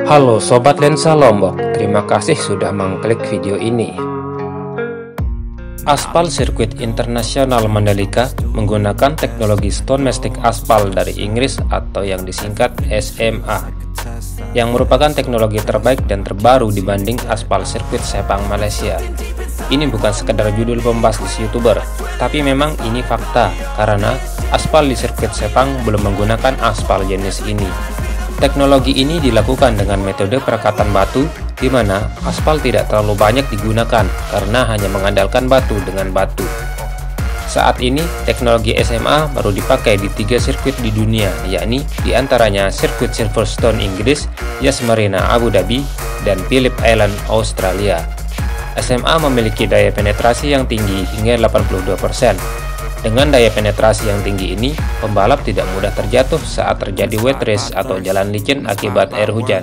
Halo Sobat Lensa Lombok, terima kasih sudah mengklik video ini. Aspal Sirkuit Internasional Mandalika menggunakan teknologi Stone Mastic Aspal dari Inggris atau yang disingkat SMA, yang merupakan teknologi terbaik dan terbaru dibanding aspal sirkuit Sepang Malaysia. Ini bukan sekedar judul pembastis YouTuber, tapi memang ini fakta karena aspal di sirkuit Sepang belum menggunakan aspal jenis ini. Teknologi ini dilakukan dengan metode perekatan batu, di mana aspal tidak terlalu banyak digunakan karena hanya mengandalkan batu dengan batu. Saat ini, teknologi SMA baru dipakai di 3 sirkuit di dunia, yakni diantaranya sirkuit Silverstone Inggris, Yas Marina Abu Dhabi, dan Phillip Island Australia. SMA memiliki daya penetrasi yang tinggi hingga 82%. Dengan daya penetrasi yang tinggi ini, pembalap tidak mudah terjatuh saat terjadi wet race atau jalan licin akibat air hujan.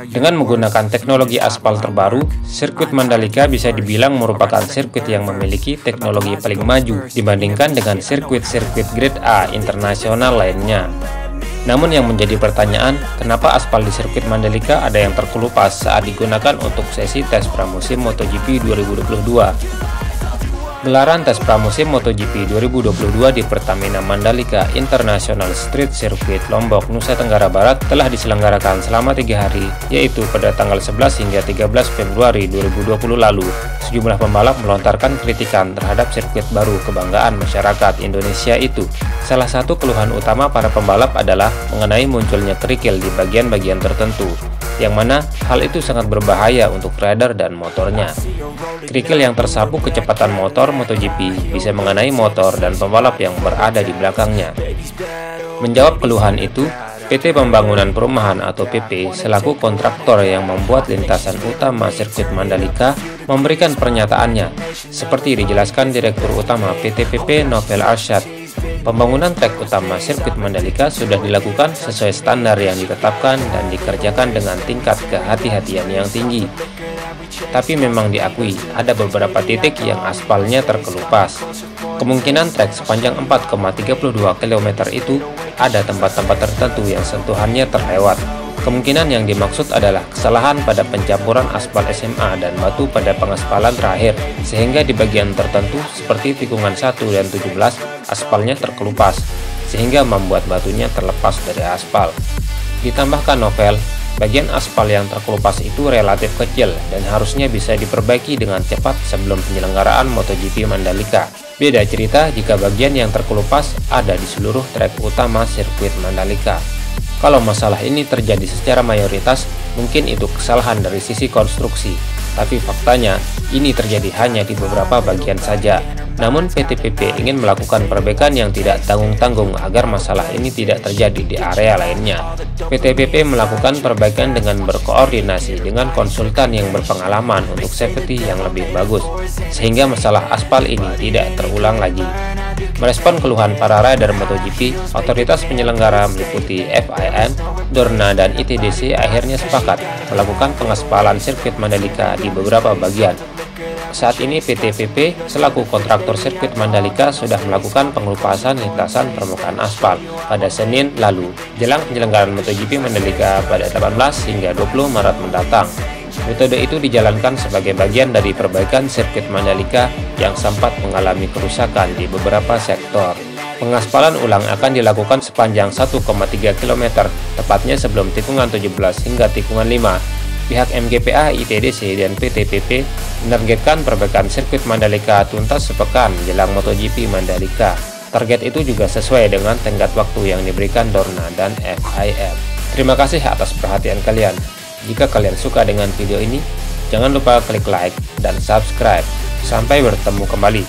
Dengan menggunakan teknologi aspal terbaru, sirkuit Mandalika bisa dibilang merupakan sirkuit yang memiliki teknologi paling maju dibandingkan dengan sirkuit-sirkuit grade A internasional lainnya. Namun yang menjadi pertanyaan, kenapa aspal di sirkuit Mandalika ada yang terkelupas saat digunakan untuk sesi tes pramusim MotoGP 2022? Gelaran tes pramusim MotoGP 2022 di Pertamina Mandalika International Street Circuit Lombok, Nusa Tenggara Barat telah diselenggarakan selama 3 hari, yaitu pada tanggal 11 hingga 13 Februari 2020 lalu. Sejumlah pembalap melontarkan kritikan terhadap sirkuit baru kebanggaan masyarakat Indonesia itu. Salah satu keluhan utama para pembalap adalah mengenai munculnya kerikil di bagian-bagian tertentu, yang mana hal itu sangat berbahaya untuk rider dan motornya. Kerikil yang tersapu kecepatan motor MotoGP bisa mengenai motor dan pembalap yang berada di belakangnya. Menjawab keluhan itu, PT Pembangunan Perumahan atau PP selaku kontraktor yang membuat lintasan utama sirkuit Mandalika memberikan pernyataannya, seperti dijelaskan Direktur Utama PT PP Novel Arsyad. Pembangunan trek utama sirkuit Mandalika sudah dilakukan sesuai standar yang ditetapkan dan dikerjakan dengan tingkat kehati-hatian yang tinggi. Tapi memang diakui ada beberapa titik yang aspalnya terkelupas. Kemungkinan trek sepanjang 4,32 km itu ada tempat-tempat tertentu yang sentuhannya terlewat. Kemungkinan yang dimaksud adalah kesalahan pada pencampuran aspal SMA dan batu pada pengaspalan terakhir, sehingga di bagian tertentu seperti tikungan 1 dan 17 aspalnya terkelupas, sehingga membuat batunya terlepas dari aspal. Ditambahkan Novel, bagian aspal yang terkelupas itu relatif kecil dan harusnya bisa diperbaiki dengan cepat sebelum penyelenggaraan MotoGP Mandalika. Beda cerita jika bagian yang terkelupas ada di seluruh trek utama sirkuit Mandalika. Kalau masalah ini terjadi secara mayoritas, mungkin itu kesalahan dari sisi konstruksi, tapi faktanya ini terjadi hanya di beberapa bagian saja. Namun PT PP ingin melakukan perbaikan yang tidak tanggung-tanggung agar masalah ini tidak terjadi di area lainnya. PT PP melakukan perbaikan dengan berkoordinasi dengan konsultan yang berpengalaman untuk safety yang lebih bagus, sehingga masalah aspal ini tidak terulang lagi. Merespon keluhan para rider MotoGP, otoritas penyelenggara meliputi FIM, Dorna, dan ITDC akhirnya sepakat melakukan pengaspalan sirkuit Mandalika di beberapa bagian. Saat ini PT PP selaku kontraktor sirkuit Mandalika sudah melakukan pengelupasan lintasan permukaan aspal pada Senin lalu, jelang penyelenggaraan MotoGP Mandalika pada 18 hingga 20 Maret mendatang. Metode itu dijalankan sebagai bagian dari perbaikan sirkuit Mandalika yang sempat mengalami kerusakan di beberapa sektor. Pengaspalan ulang akan dilakukan sepanjang 1,3 km, tepatnya sebelum tikungan 17 hingga tikungan 5. Pihak MGPA, ITDC, dan PT PP menargetkan perbaikan sirkuit Mandalika tuntas sepekan jelang MotoGP Mandalika. Target itu juga sesuai dengan tenggat waktu yang diberikan Dorna dan FIM. Terima kasih atas perhatian kalian. Jika kalian suka dengan video ini, jangan lupa klik like dan subscribe. Sampai bertemu kembali.